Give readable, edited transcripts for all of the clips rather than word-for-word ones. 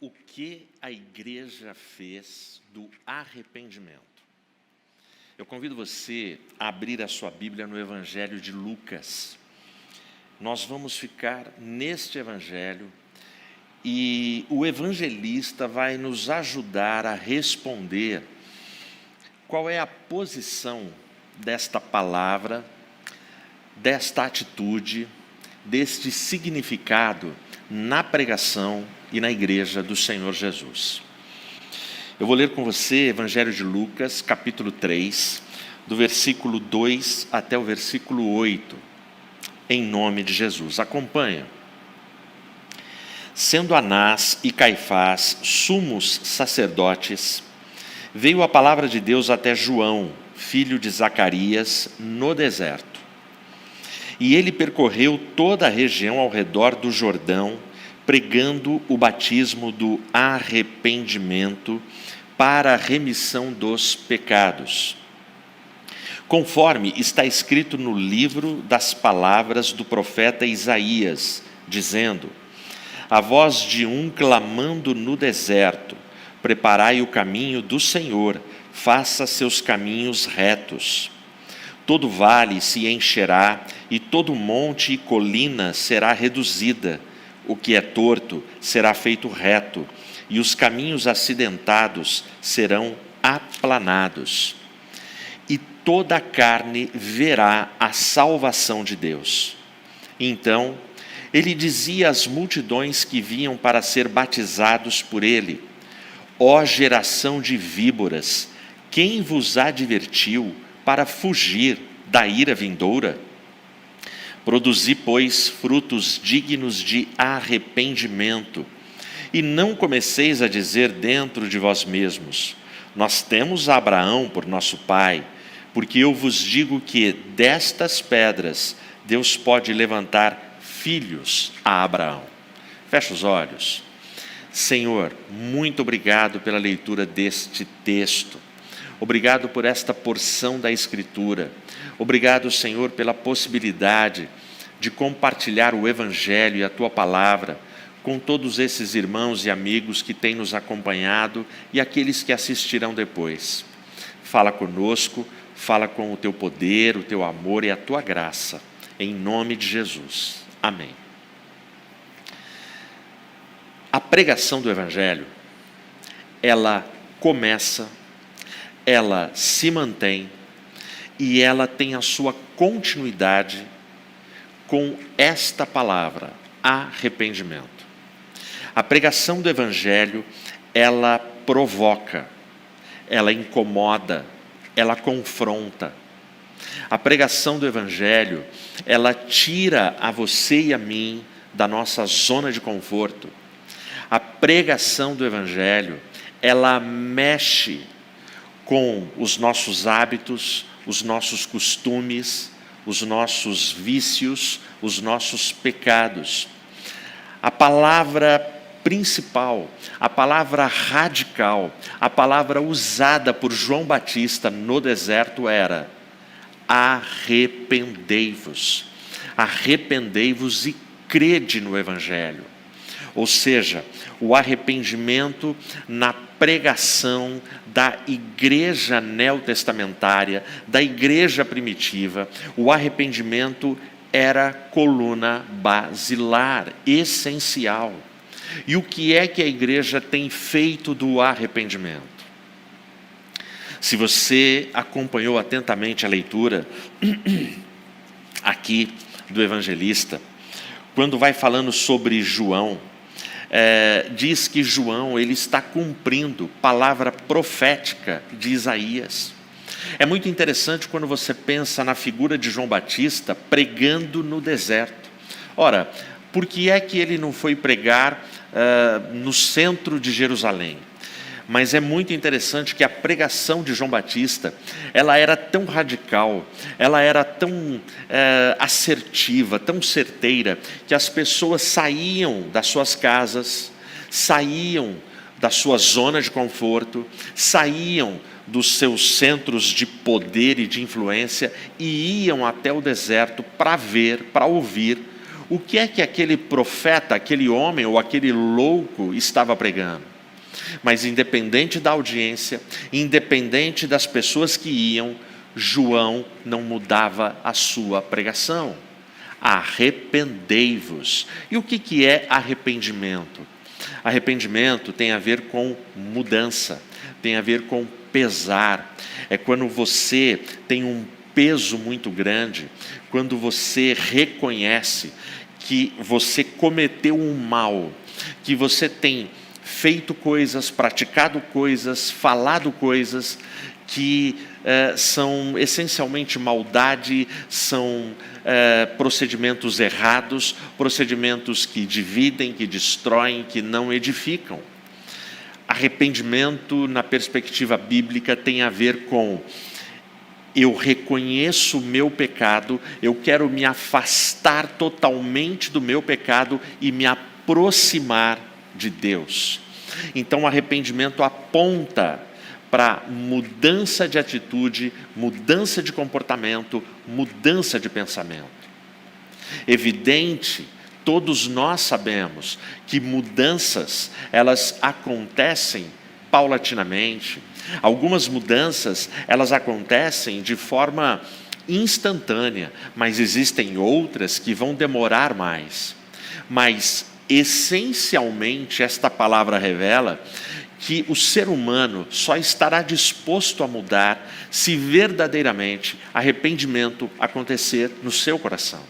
o que a igreja fez do arrependimento. Eu convido você a abrir a sua Bíblia no Evangelho de Lucas. Nós vamos ficar neste Evangelho e o evangelista vai nos ajudar a responder qual é a posição desta palavra, desta atitude, deste significado na pregação e na igreja do Senhor Jesus. Eu vou ler com você Evangelho de Lucas, capítulo 3, do versículo 2 até o versículo 8, em nome de Jesus. Acompanha. Sendo Anás e Caifás sumos sacerdotes, veio a palavra de Deus até João, filho de Zacarias, no deserto. E ele percorreu toda a região ao redor do Jordão, pregando o batismo do arrependimento para a remissão dos pecados, conforme está escrito no livro das palavras do profeta Isaías, dizendo: a voz de um clamando no deserto, preparai o caminho do Senhor, faça seus caminhos retos. Todo vale se encherá, e todo monte e colina será reduzida. O que é torto será feito reto, e os caminhos acidentados serão aplanados. E toda a carne verá a salvação de Deus. Então, ele dizia às multidões que vinham para ser batizados por ele: ó geração de víboras, quem vos advertiu para fugir da ira vindoura? Produzi, pois, frutos dignos de arrependimento, e não comeceis a dizer dentro de vós mesmos: nós temos Abraão por nosso pai, porque eu vos digo que destas pedras Deus pode levantar filhos a Abraão. Fecha os olhos. Senhor, muito obrigado pela leitura deste texto. Obrigado por esta porção da Escritura. Obrigado, Senhor, pela possibilidade de compartilhar o Evangelho e a Tua Palavra com todos esses irmãos e amigos que têm nos acompanhado e aqueles que assistirão depois. Fala conosco, fala com o Teu poder, o Teu amor e a Tua graça. Em nome de Jesus. Amém. A pregação do Evangelho, ela começa, ela se mantém e ela tem a sua continuidade com esta palavra, arrependimento. A pregação do Evangelho, ela provoca, ela incomoda, ela confronta. A pregação do Evangelho, ela tira a você e a mim da nossa zona de conforto. A pregação do Evangelho, ela mexe com os nossos hábitos, os nossos costumes, os nossos vícios, os nossos pecados. A palavra principal, a palavra radical, a palavra usada por João Batista no deserto era: arrependei-vos. Arrependei-vos e crede no Evangelho. Ou seja, o arrependimento na pregação da igreja neotestamentária, da igreja primitiva, o arrependimento era coluna basilar, essencial. E o que é que a igreja tem feito do arrependimento? Se você acompanhou atentamente a leitura aqui do evangelista, quando vai falando sobre João, diz que João ele está cumprindo palavra profética de Isaías. É muito interessante quando você pensa na figura de João Batista pregando no deserto. Ora, por que é que ele não foi pregar no centro de Jerusalém? Mas é muito interessante que a pregação de João Batista, ela era tão radical, ela era tão assertiva, tão certeira, que as pessoas saíam das suas casas, saíam da sua zona de conforto, saíam dos seus centros de poder e de influência e iam até o deserto para ver, para ouvir o que é que aquele profeta, aquele homem ou aquele louco estava pregando. Mas independente da audiência, independente das pessoas que iam, João não mudava a sua pregação. Arrependei-vos. E o que é arrependimento? Arrependimento tem a ver com mudança, tem a ver com pesar. É quando você tem um peso muito grande, quando você reconhece que você cometeu um mal, que você tem feito coisas, praticado coisas, falado coisas que são essencialmente maldade, são procedimentos errados, procedimentos que dividem, que destroem, que não edificam. Arrependimento, na perspectiva bíblica, tem a ver com: eu reconheço o meu pecado, eu quero me afastar totalmente do meu pecado e me aproximar de Deus. Então, o arrependimento aponta para mudança de atitude, mudança de comportamento, mudança de pensamento. Evidente, todos nós sabemos que mudanças, elas acontecem paulatinamente. Algumas mudanças, elas acontecem de forma instantânea, mas existem outras que vão demorar mais. Mas, essencialmente, esta palavra revela que o ser humano só estará disposto a mudar se verdadeiramente arrependimento acontecer no seu coração.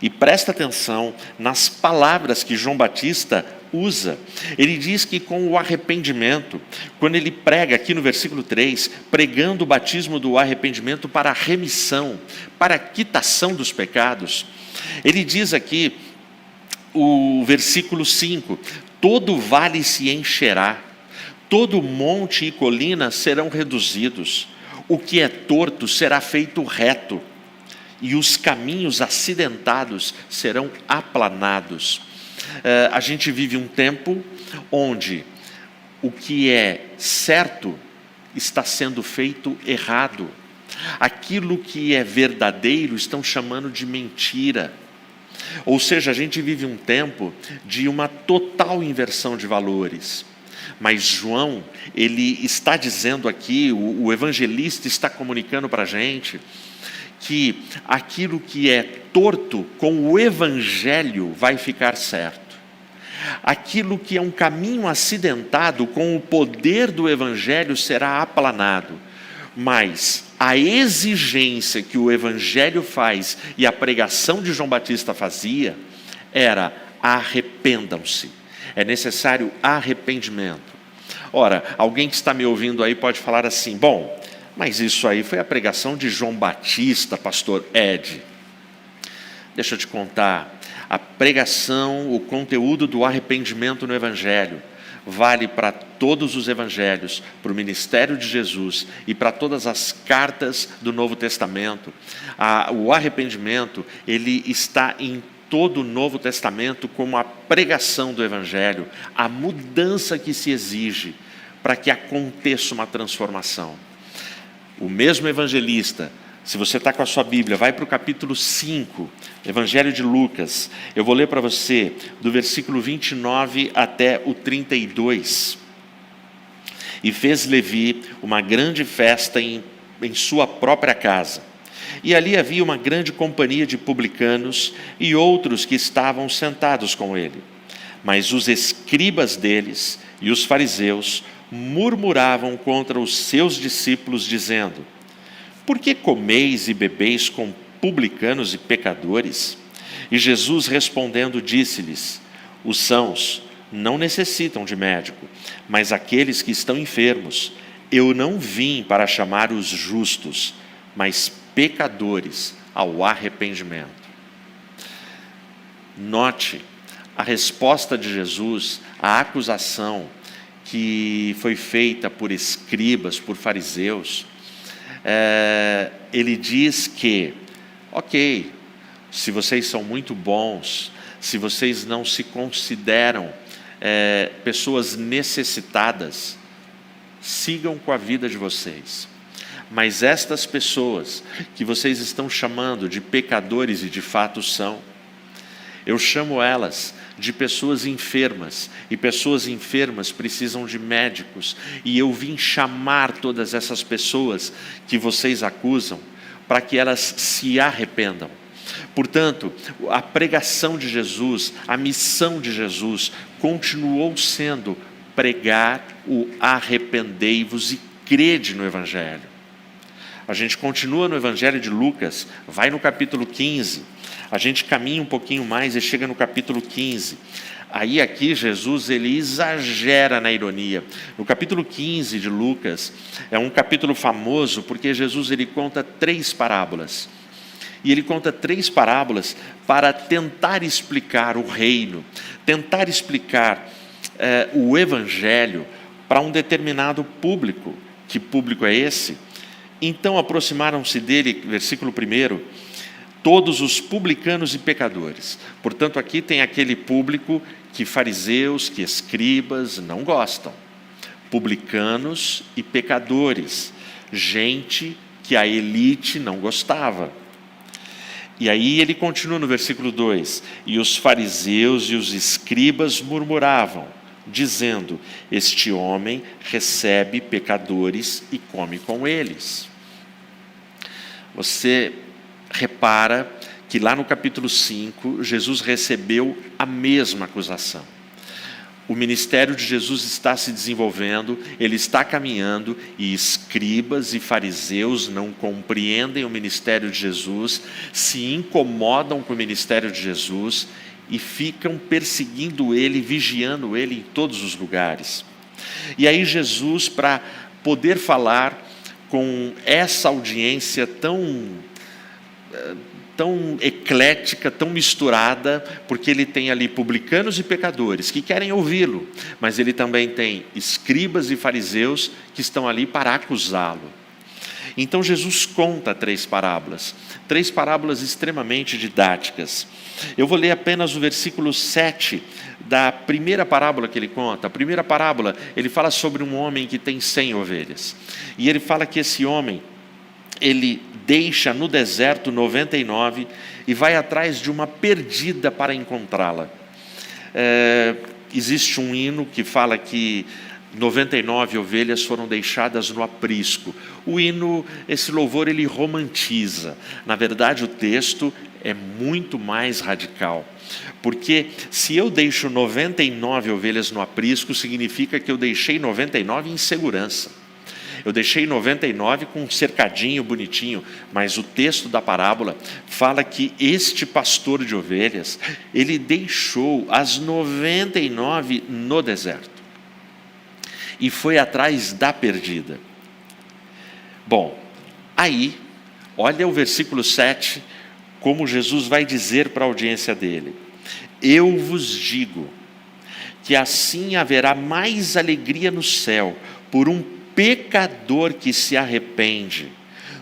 E presta atenção nas palavras que João Batista usa. Ele diz que com o arrependimento, quando ele prega aqui no versículo 3, pregando o batismo do arrependimento para a remissão, para a quitação dos pecados, ele diz aqui, o versículo 5, todo vale se encherá, todo monte e colina serão reduzidos, o que é torto será feito reto, e os caminhos acidentados serão aplanados. A gente vive um tempo onde o que é certo está sendo feito errado. Aquilo que é verdadeiro estão chamando de mentira. Ou seja, a gente vive um tempo de uma total inversão de valores. Mas João, ele está dizendo aqui, o evangelista está comunicando para a gente, que aquilo que é torto com o evangelho vai ficar certo. Aquilo que é um caminho acidentado com o poder do evangelho será aplanado. Mas a exigência que o evangelho faz e a pregação de João Batista fazia era: arrependam-se. É necessário arrependimento. Ora, alguém que está me ouvindo aí pode falar assim: bom, mas isso aí foi a pregação de João Batista, pastor Ed. Deixa eu te contar, a pregação, o conteúdo do arrependimento no Evangelho, vale para todos os Evangelhos, para o ministério de Jesus e para todas as cartas do Novo Testamento. O arrependimento, ele está em todo o Novo Testamento como a pregação do Evangelho, a mudança que se exige para que aconteça uma transformação. O mesmo evangelista, se você está com a sua Bíblia, vai para o capítulo 5, Evangelho de Lucas. Eu vou ler para você do versículo 29 até o 32. E fez Levi uma grande festa em sua própria casa. E ali havia uma grande companhia de publicanos e outros que estavam sentados com ele. Mas os escribas deles e os fariseus murmuravam contra os seus discípulos, dizendo: por que comeis e bebeis com publicanos e pecadores? E Jesus respondendo disse-lhes: os sãos não necessitam de médico, mas aqueles que estão enfermos. Eu não vim para chamar os justos, mas pecadores ao arrependimento. Note a resposta de Jesus à acusação que foi feita por escribas, por fariseus. Ele diz que, ok, se vocês são muito bons, se vocês não se consideram pessoas necessitadas, sigam com a vida de vocês. Mas estas pessoas que vocês estão chamando de pecadores, e de fato são, Eu chamo elas de pessoas enfermas, e pessoas enfermas precisam de médicos, e eu vim chamar todas essas pessoas que vocês acusam, para que elas se arrependam. Portanto, a pregação de Jesus, a missão de Jesus, continuou sendo pregar o arrependei-vos e crede no Evangelho. A gente continua no Evangelho de Lucas, vai no capítulo 15, a gente caminha um pouquinho mais e chega no capítulo 15. Aí aqui Jesus ele exagera na ironia. No capítulo 15 de Lucas, é um capítulo famoso porque Jesus ele conta 3 parábolas. E ele conta 3 parábolas para tentar explicar o reino, tentar explicar o Evangelho para um determinado público. Que público é esse? Então aproximaram-se dele, versículo 1, todos os publicanos e pecadores. Portanto, aqui tem aquele público que fariseus, que escribas não gostam. Publicanos e pecadores, gente que a elite não gostava. E aí ele continua no versículo 2: e os fariseus e os escribas murmuravam, dizendo: este homem recebe pecadores e come com eles. Você repara que lá no capítulo 5, Jesus recebeu a mesma acusação. O ministério de Jesus está se desenvolvendo, ele está caminhando, e escribas e fariseus não compreendem o ministério de Jesus, se incomodam com o ministério de Jesus e ficam perseguindo ele, vigiando ele em todos os lugares. E aí Jesus, para poder falar com essa audiência tão eclética, tão misturada, porque ele tem ali publicanos e pecadores que querem ouvi-lo, mas ele também tem escribas e fariseus que estão ali para acusá-lo. Então Jesus conta 3 parábolas extremamente didáticas. Eu vou ler apenas o versículo 7 da primeira parábola que ele conta. A primeira parábola, ele fala sobre um homem que tem 100 ovelhas. E ele fala que esse homem, ele deixa no deserto 99 e vai atrás de uma perdida para encontrá-la. Existe um hino que fala que 99 ovelhas foram deixadas no aprisco. O hino, esse louvor, ele romantiza. Na verdade, o texto é muito mais radical. Porque se eu deixo 99 ovelhas no aprisco, significa que eu deixei 99 em segurança. Eu deixei 99 com um cercadinho bonitinho, mas o texto da parábola fala que este pastor de ovelhas, ele deixou as 99 no deserto e foi atrás da perdida. Bom, aí, olha o versículo 7, como Jesus vai dizer para a audiência dele: eu vos digo que assim haverá mais alegria no céu por um pecador que se arrepende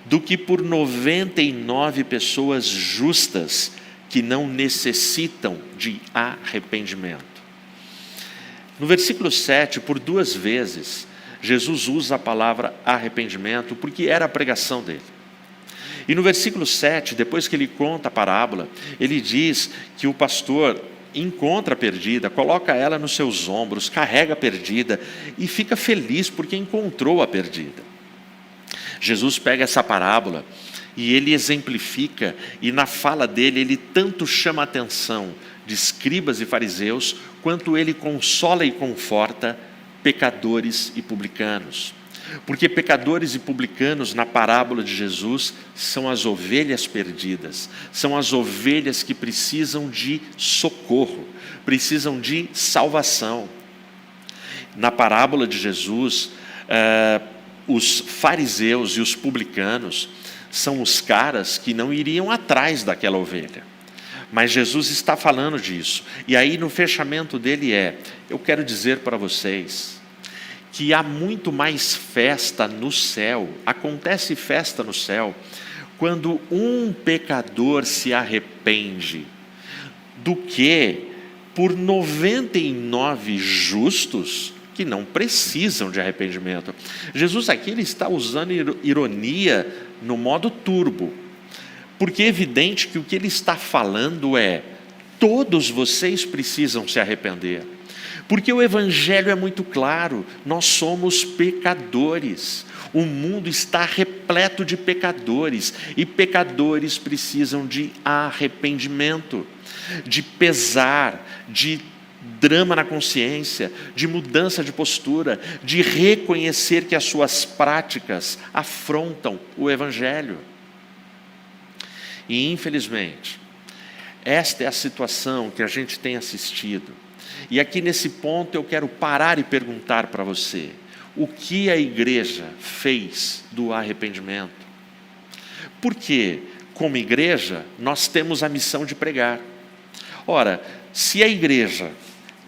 do que por 99 pessoas justas que não necessitam de arrependimento. No versículo 7, por 2 vezes, Jesus usa a palavra arrependimento, porque era a pregação dele. E no versículo 7, depois que ele conta a parábola, ele diz que o pastor encontra a perdida, coloca ela nos seus ombros, carrega a perdida e fica feliz porque encontrou a perdida. Jesus pega essa parábola e ele exemplifica, e na fala dele ele tanto chama a atenção de escribas e fariseus, quanto ele consola e conforta pecadores e publicanos. Porque pecadores e publicanos na parábola de Jesus são as ovelhas perdidas, são as ovelhas que precisam de socorro, precisam de salvação. Na parábola de Jesus, os fariseus e os publicanos são os caras que não iriam atrás daquela ovelha. Mas Jesus está falando disso. E aí no fechamento dele eu quero dizer para vocês que há muito mais festa no céu, acontece festa no céu, quando um pecador se arrepende, do que por 99 justos que não precisam de arrependimento. Jesus aqui ele está usando ironia no modo turbo, porque é evidente que o que ele está falando Todos vocês precisam se arrepender. Porque o Evangelho é muito claro, nós somos pecadores. O mundo está repleto de pecadores, e pecadores precisam de arrependimento, de pesar, de drama na consciência, de mudança de postura, de reconhecer que as suas práticas afrontam o Evangelho. E infelizmente, esta é a situação que a gente tem assistido. E aqui nesse ponto eu quero parar e perguntar para você: o que a igreja fez do arrependimento? Porque, como igreja, nós temos a missão de pregar. Ora, se a igreja,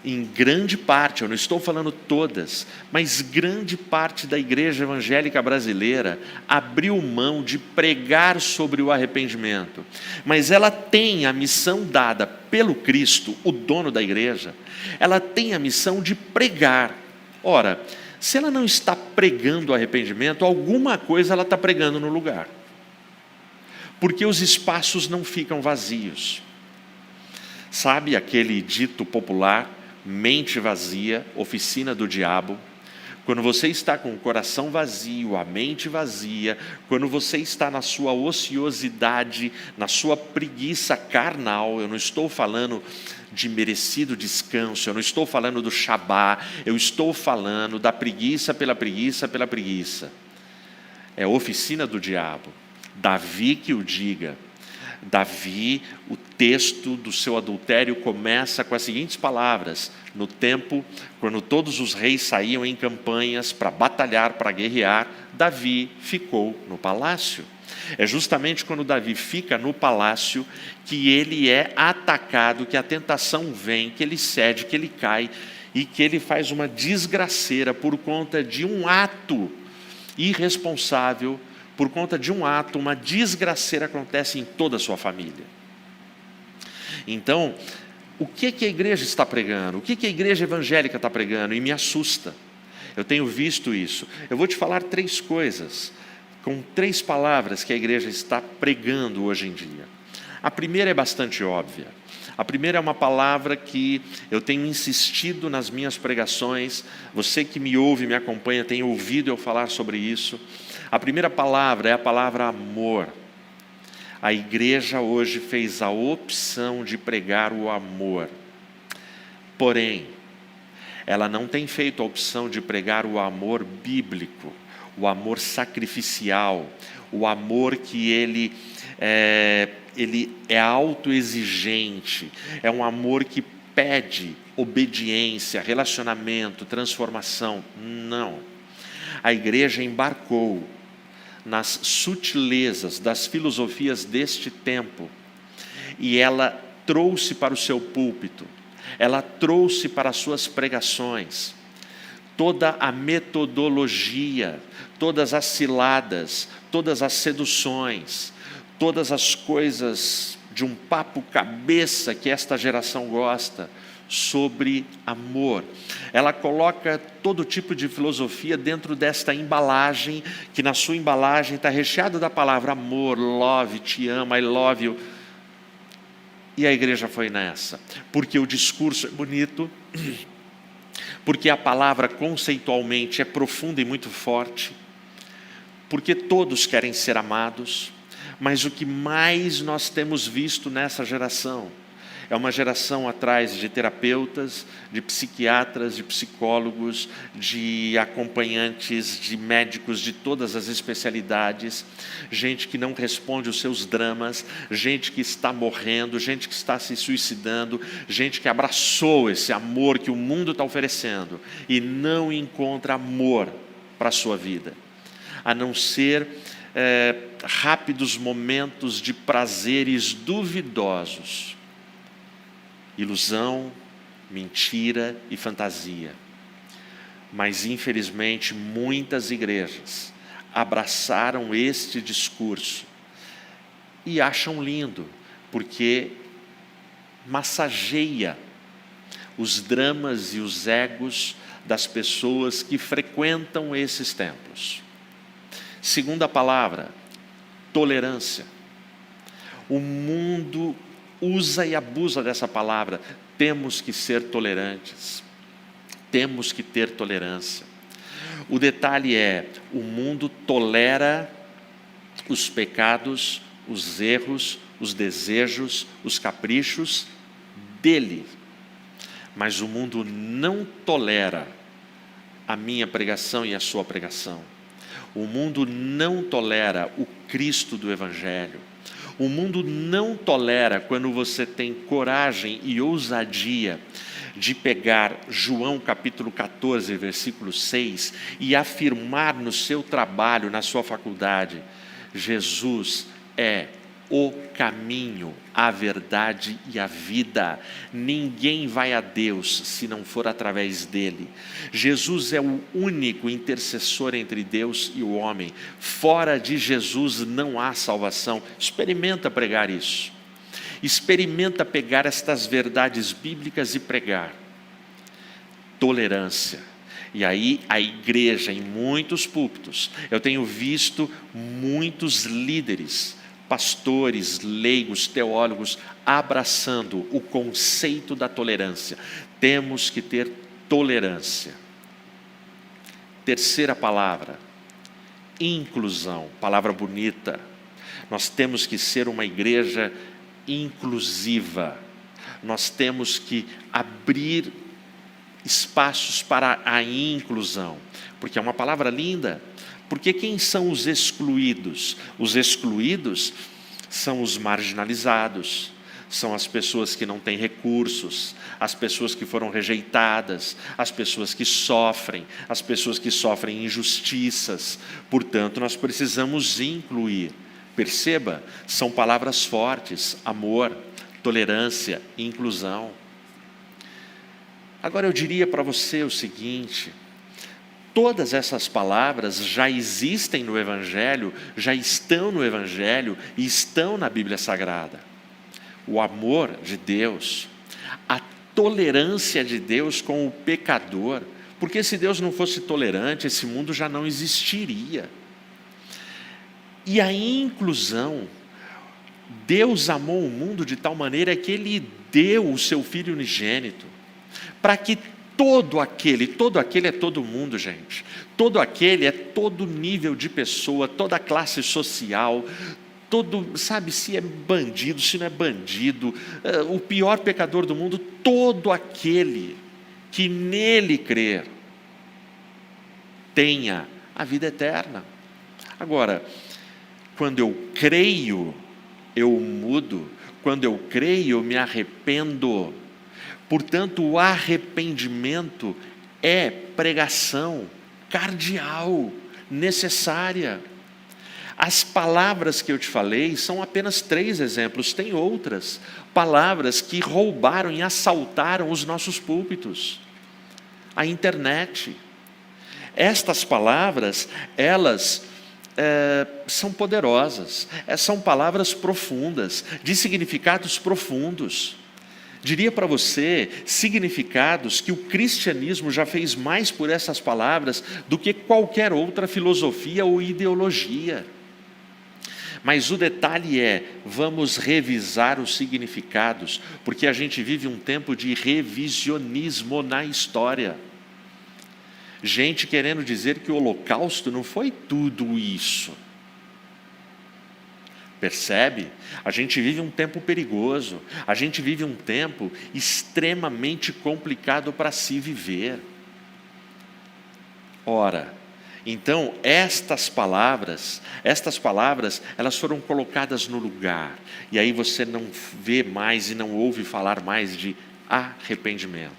em grande parte, eu não estou falando todas, mas grande parte da igreja evangélica brasileira abriu mão de pregar sobre o arrependimento, mas ela tem a missão dada pelo Cristo, o dono da igreja, ela tem a missão de pregar. Ora, se ela não está pregando o arrependimento, alguma coisa ela está pregando no lugar, porque os espaços não ficam vazios. Sabe aquele dito popular, mente vazia, oficina do diabo? Quando você está com o coração vazio, a mente vazia, quando você está na sua ociosidade, na sua preguiça carnal, eu não estou falando de merecido descanso, eu não estou falando do Shabá, eu estou falando da preguiça pela preguiça pela preguiça. É oficina do diabo. Davi que o diga. Davi, o texto do seu adultério começa com as seguintes palavras: no tempo, quando todos os reis saíam em campanhas para batalhar, para guerrear, Davi ficou no palácio. É justamente quando Davi fica no palácio que ele é atacado, que a tentação vem, que ele cede, que ele cai e que ele faz uma desgraceira por conta de um ato irresponsável. Por conta de um ato, uma desgraceira acontece em toda a sua família. Então, o que a igreja está pregando? O que a igreja evangélica está pregando? E me assusta. Eu tenho visto isso. Eu vou te falar 3 coisas, com 3 palavras que a igreja está pregando hoje em dia. A primeira é bastante óbvia. A primeira é uma palavra que eu tenho insistido nas minhas pregações. Você que me ouve, me acompanha, tem ouvido eu falar sobre isso. A primeira palavra é a palavra amor. A igreja hoje fez a opção de pregar o amor. Porém, ela não tem feito a opção de pregar o amor bíblico, o amor sacrificial, o amor que ele é autoexigente, é um amor que pede obediência, relacionamento, transformação. Não. A igreja embarcou nas sutilezas das filosofias deste tempo e ela trouxe para o seu púlpito, ela trouxe para as suas pregações toda a metodologia, todas as ciladas, todas as seduções, todas as coisas de um papo cabeça que esta geração gosta sobre amor. Ela coloca todo tipo de filosofia dentro desta embalagem, que na sua embalagem está recheada da palavra amor, love, te amo, I love you. E a igreja foi nessa, porque o discurso é bonito, porque a palavra conceitualmente é profunda e muito forte, porque todos querem ser amados, mas o que mais nós temos visto nessa geração é uma geração atrás de terapeutas, de psiquiatras, de psicólogos, de acompanhantes, de médicos de todas as especialidades, gente que não responde os seus dramas, gente que está morrendo, gente que está se suicidando, gente que abraçou esse amor que o mundo está oferecendo e não encontra amor para a sua vida, a não ser rápidos momentos de prazeres duvidosos. Ilusão, mentira e fantasia. Mas, infelizmente, muitas igrejas abraçaram este discurso e acham lindo, porque massageia os dramas e os egos das pessoas que frequentam esses templos. Segunda palavra, tolerância. O mundo usa e abusa dessa palavra. Temos que ser tolerantes. Temos que ter tolerância. O detalhe é, o mundo tolera os pecados, os erros, os desejos, os caprichos dele. Mas o mundo não tolera a minha pregação e a sua pregação. O mundo não tolera o Cristo do Evangelho. O mundo não tolera quando você tem coragem e ousadia de pegar João capítulo 14, versículo 6, e afirmar no seu trabalho, na sua faculdade, Jesus é o caminho, a verdade e a vida. Ninguém vai a Deus se não for através dele. Jesus é o único intercessor entre Deus e o homem. Fora de Jesus não há salvação. Experimenta pregar isso. Experimenta pegar estas verdades bíblicas e pregar. Tolerância. E aí a igreja, em muitos púlpitos, eu tenho visto muitos líderes, pastores, leigos, teólogos, abraçando o conceito da tolerância. Temos que ter tolerância. Terceira palavra, inclusão, palavra bonita. Nós temos que ser uma igreja inclusiva. Nós temos que abrir espaços para a inclusão, porque é uma palavra linda. Porque quem são os excluídos? Os excluídos são os marginalizados, são as pessoas que não têm recursos, as pessoas que foram rejeitadas, as pessoas que sofrem injustiças. Portanto, nós precisamos incluir. Perceba, são palavras fortes: amor, tolerância, inclusão. Agora eu diria para você o seguinte: todas essas palavras já existem no Evangelho, já estão no Evangelho e estão na Bíblia Sagrada. O amor de Deus, a tolerância de Deus com o pecador, porque se Deus não fosse tolerante, esse mundo já não existiria. E a inclusão, Deus amou o mundo de tal maneira que Ele deu o seu Filho unigênito, para que todo aquele é todo mundo, gente. Todo aquele é todo nível de pessoa, toda classe social, todo, sabe, se é bandido, se não é bandido, o pior pecador do mundo, todo aquele que nele crer, tenha a vida eterna. Agora, quando eu creio, eu mudo. Quando eu creio, eu me arrependo. Portanto, o arrependimento é pregação cardeal, necessária. As palavras que eu te falei são apenas 3 exemplos, tem outras. Palavras que roubaram e assaltaram os nossos púlpitos. A internet. Estas palavras, elas são poderosas, são palavras profundas, de significados profundos. Diria para você, significados que o cristianismo já fez mais por essas palavras do que qualquer outra filosofia ou ideologia. Mas o detalhe é, vamos revisar os significados, porque a gente vive um tempo de revisionismo na história. Gente querendo dizer que o Holocausto não foi tudo isso. Percebe? A gente vive um tempo perigoso, a gente vive um tempo extremamente complicado para se viver. Ora, então estas palavras, elas foram colocadas no lugar, e aí você não vê mais e não ouve falar mais de arrependimento.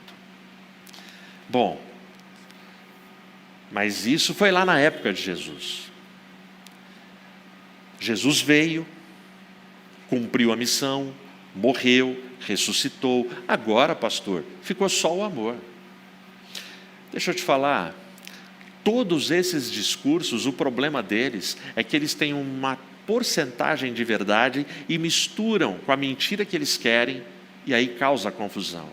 Bom, mas isso foi lá na época de Jesus. Jesus veio, cumpriu a missão, morreu, ressuscitou. Agora, pastor, ficou só o amor. Deixa eu te falar, todos esses discursos, o problema deles é que eles têm uma porcentagem de verdade e misturam com a mentira que eles querem, e aí causa confusão.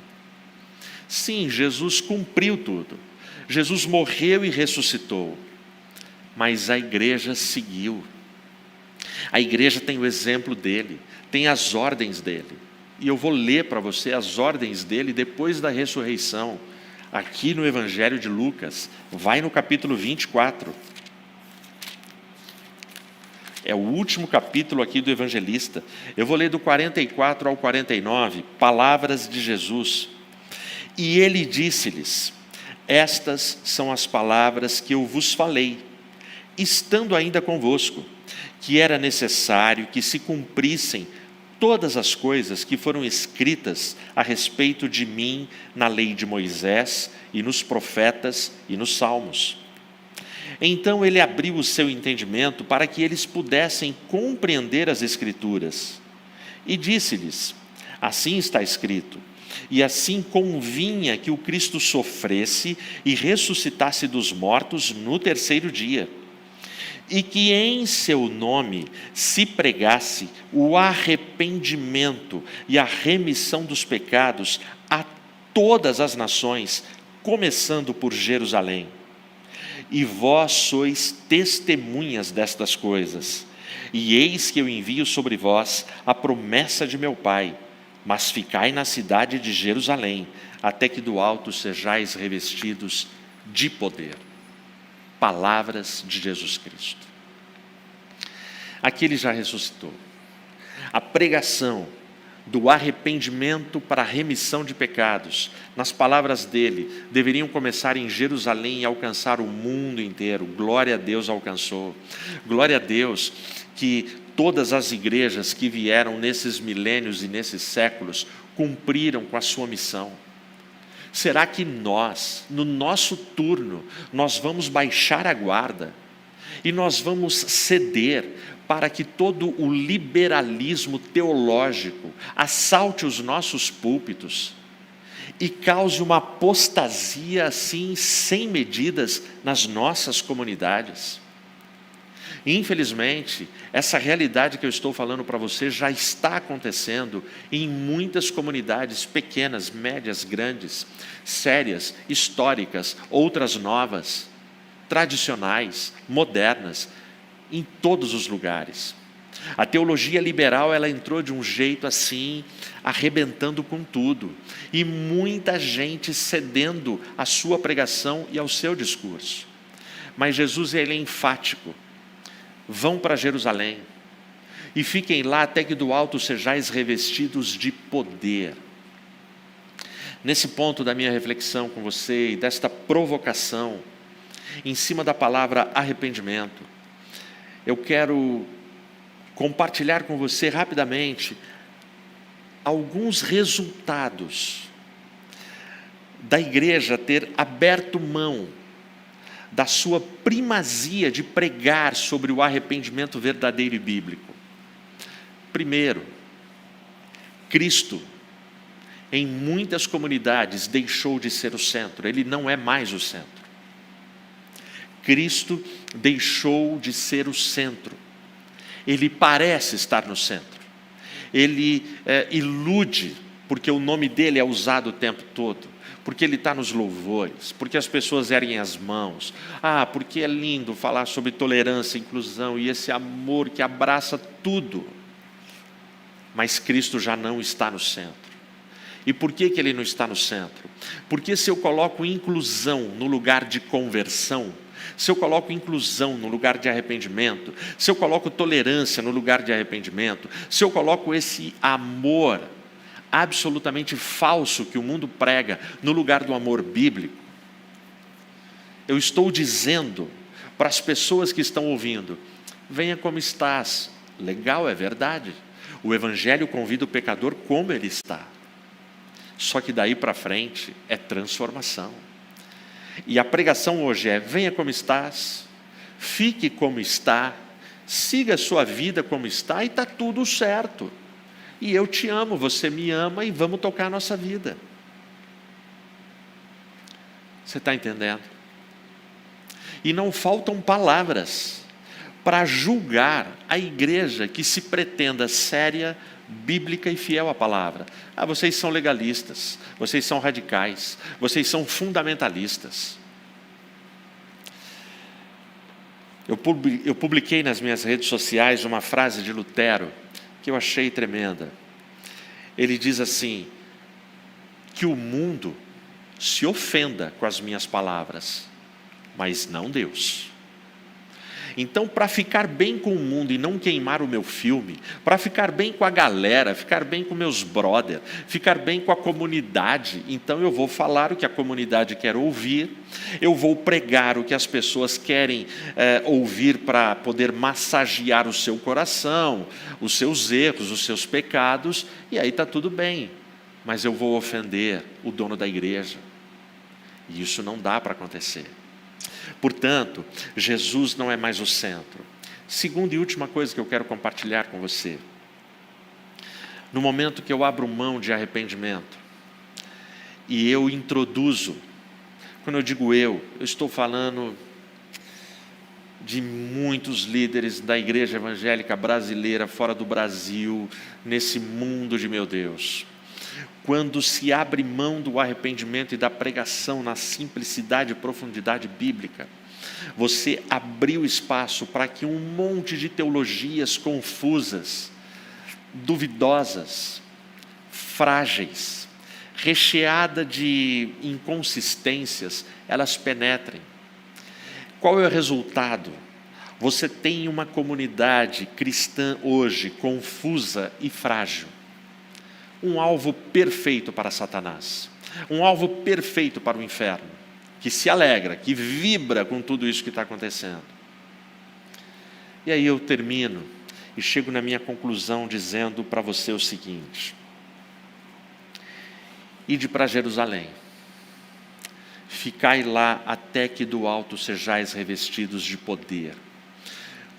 Sim, Jesus cumpriu tudo. Jesus morreu e ressuscitou, mas a igreja seguiu. A igreja tem o exemplo dele, tem as ordens dele. E eu vou ler para você as ordens dele depois da ressurreição, aqui no Evangelho de Lucas. Vai no capítulo 24. É o último capítulo aqui do evangelista. Eu vou ler do 44 ao 49, palavras de Jesus. E ele disse-lhes: estas são as palavras que eu vos falei, estando ainda convosco, que era necessário que se cumprissem todas as coisas que foram escritas a respeito de mim na lei de Moisés e nos profetas e nos salmos. Então ele abriu o seu entendimento para que eles pudessem compreender as Escrituras. E disse-lhes: assim está escrito, e assim convinha que o Cristo sofresse e ressuscitasse dos mortos no terceiro dia, e que em seu nome se pregasse o arrependimento e a remissão dos pecados a todas as nações, começando por Jerusalém. E vós sois testemunhas destas coisas. E eis que eu envio sobre vós a promessa de meu Pai, mas ficai na cidade de Jerusalém, até que do alto sejais revestidos de poder. Palavras de Jesus Cristo. Aqui ele já ressuscitou. A pregação do arrependimento para a remissão de pecados, nas palavras dele, deveriam começar em Jerusalém e alcançar o mundo inteiro. Glória a Deus, alcançou. Glória a Deus que todas as igrejas que vieram nesses milênios e nesses séculos cumpriram com a sua missão. Será que nós, no nosso turno, nós vamos baixar a guarda e nós vamos ceder para que todo o liberalismo teológico assalte os nossos púlpitos e cause uma apostasia assim sem medidas nas nossas comunidades? Infelizmente, essa realidade que eu estou falando para você já está acontecendo em muitas comunidades pequenas, médias, grandes, sérias, históricas, outras novas, tradicionais, modernas, em todos os lugares. A teologia liberal, ela entrou de um jeito assim, arrebentando com tudo, e muita gente cedendo à sua pregação e ao seu discurso. Mas Jesus, ele é enfático: vão para Jerusalém e fiquem lá até que do alto sejais revestidos de poder. Nesse ponto da minha reflexão com você e desta provocação, em cima da palavra arrependimento, eu quero compartilhar com você rapidamente alguns resultados da igreja ter aberto mão da sua primazia de pregar sobre o arrependimento verdadeiro e bíblico. Primeiro, Cristo, em muitas comunidades, deixou de ser o centro. Ele não é mais o centro. Cristo deixou de ser o centro. Ele parece estar no centro. Ele ilude, porque o nome dele é usado o tempo todo, porque ele está nos louvores, porque as pessoas erguem as mãos. Porque é lindo falar sobre tolerância, inclusão e esse amor que abraça tudo. Mas Cristo já não está no centro. E por que ele não está no centro? Porque se eu coloco inclusão no lugar de conversão, se eu coloco inclusão no lugar de arrependimento, se eu coloco tolerância no lugar de arrependimento, se eu coloco esse amor absolutamente falso que o mundo prega no lugar do amor bíblico, eu estou dizendo para as pessoas que estão ouvindo: venha como estás. Legal, é verdade. O Evangelho convida o pecador como ele está. Só que daí para frente é transformação. E a pregação hoje é: venha como estás, fique como está, siga a sua vida como está e está tudo certo. E eu te amo, você me ama e vamos tocar a nossa vida. Você está entendendo? E não faltam palavras para julgar a igreja que se pretenda séria, bíblica e fiel à palavra. Vocês são legalistas, vocês são radicais, vocês são fundamentalistas. Eu publiquei nas minhas redes sociais uma frase de Lutero que eu achei tremenda. ele diz assim: que o mundo se ofenda com as minhas palavras, mas não Deus. Então, para ficar bem com o mundo e não queimar o meu filme, para ficar bem com a galera, ficar bem com meus brother, ficar bem com a comunidade, então eu vou falar o que a comunidade quer ouvir, eu vou pregar o que as pessoas querem ouvir para poder massagear o seu coração, os seus erros, os seus pecados, e aí está tudo bem. Mas eu vou ofender o dono da igreja. E isso não dá para acontecer. Portanto, Jesus não é mais o centro. Segunda e última coisa que eu quero compartilhar com você. No momento que eu abro mão de arrependimento, e eu introduzo, quando eu digo eu estou falando de muitos líderes da igreja evangélica brasileira, fora do Brasil, nesse mundo de meu Deus. Quando se abre mão do arrependimento e da pregação na simplicidade e profundidade bíblica, você abriu espaço para que um monte de teologias confusas, duvidosas, frágeis, recheada de inconsistências, elas penetrem. Qual é o resultado? Você tem uma comunidade cristã hoje confusa e frágil. Um alvo perfeito para Satanás, um alvo perfeito para o inferno, que se alegra, que vibra com tudo isso que está acontecendo. E aí eu termino e chego na minha conclusão dizendo para você o seguinte: ide para Jerusalém, ficai lá até que do alto sejais revestidos de poder.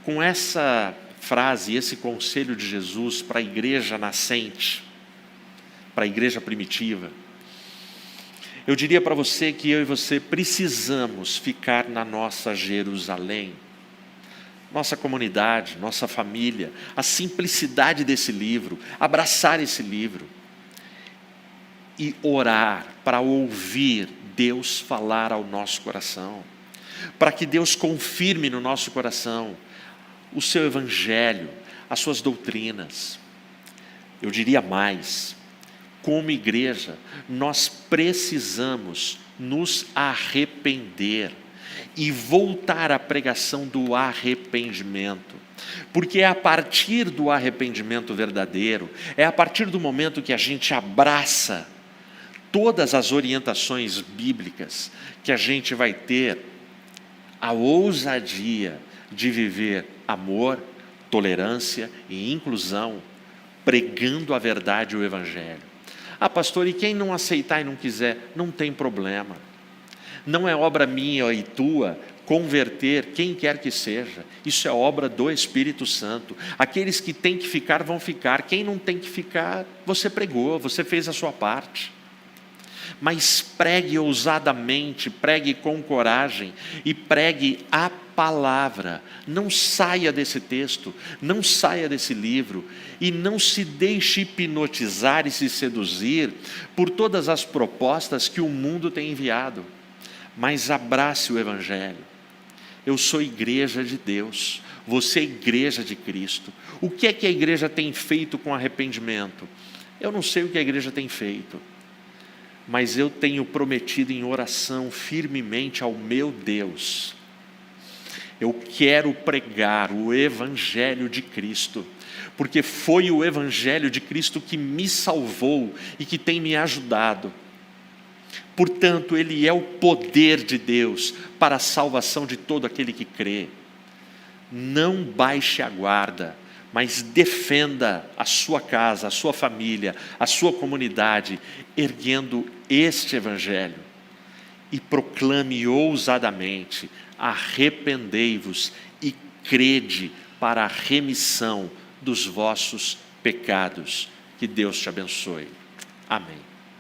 Com essa frase, esse conselho de Jesus para a igreja nascente, para a igreja primitiva, eu diria para você que eu e você precisamos ficar na nossa Jerusalém, nossa comunidade, nossa família, a simplicidade desse livro, abraçar esse livro e orar para ouvir Deus falar ao nosso coração, para que Deus confirme no nosso coração o seu evangelho, as suas doutrinas. Eu diria mais: como igreja, nós precisamos nos arrepender e voltar à pregação do arrependimento, porque é a partir do arrependimento verdadeiro, é a partir do momento que a gente abraça todas as orientações bíblicas, que a gente vai ter a ousadia de viver amor, tolerância e inclusão, pregando a verdade e o evangelho. Ah, pastor, e quem não aceitar e não quiser? Não tem problema. Não é obra minha e tua converter quem quer que seja. Isso é obra do Espírito Santo. Aqueles que têm que ficar, vão ficar. Quem não tem que ficar, você pregou, você fez a sua parte. Mas pregue ousadamente, pregue com coragem e pregue a palavra. Não saia desse texto, não saia desse livro e não se deixe hipnotizar e se seduzir por todas as propostas que o mundo tem enviado, mas abrace o evangelho. Eu sou igreja de Deus, você é igreja de Cristo. O que é que a igreja tem feito com arrependimento? Eu não sei o que a igreja tem feito, mas eu tenho prometido em oração firmemente ao meu Deus. Eu quero pregar o evangelho de Cristo, porque foi o evangelho de Cristo que me salvou e que tem me ajudado. Portanto, ele é o poder de Deus para a salvação de todo aquele que crê. Não baixe a guarda, mas defenda a sua casa, a sua família, a sua comunidade, erguendo este evangelho, e proclame ousadamente: arrependei-vos e crede para a remissão dos vossos pecados. Que Deus te abençoe. Amém.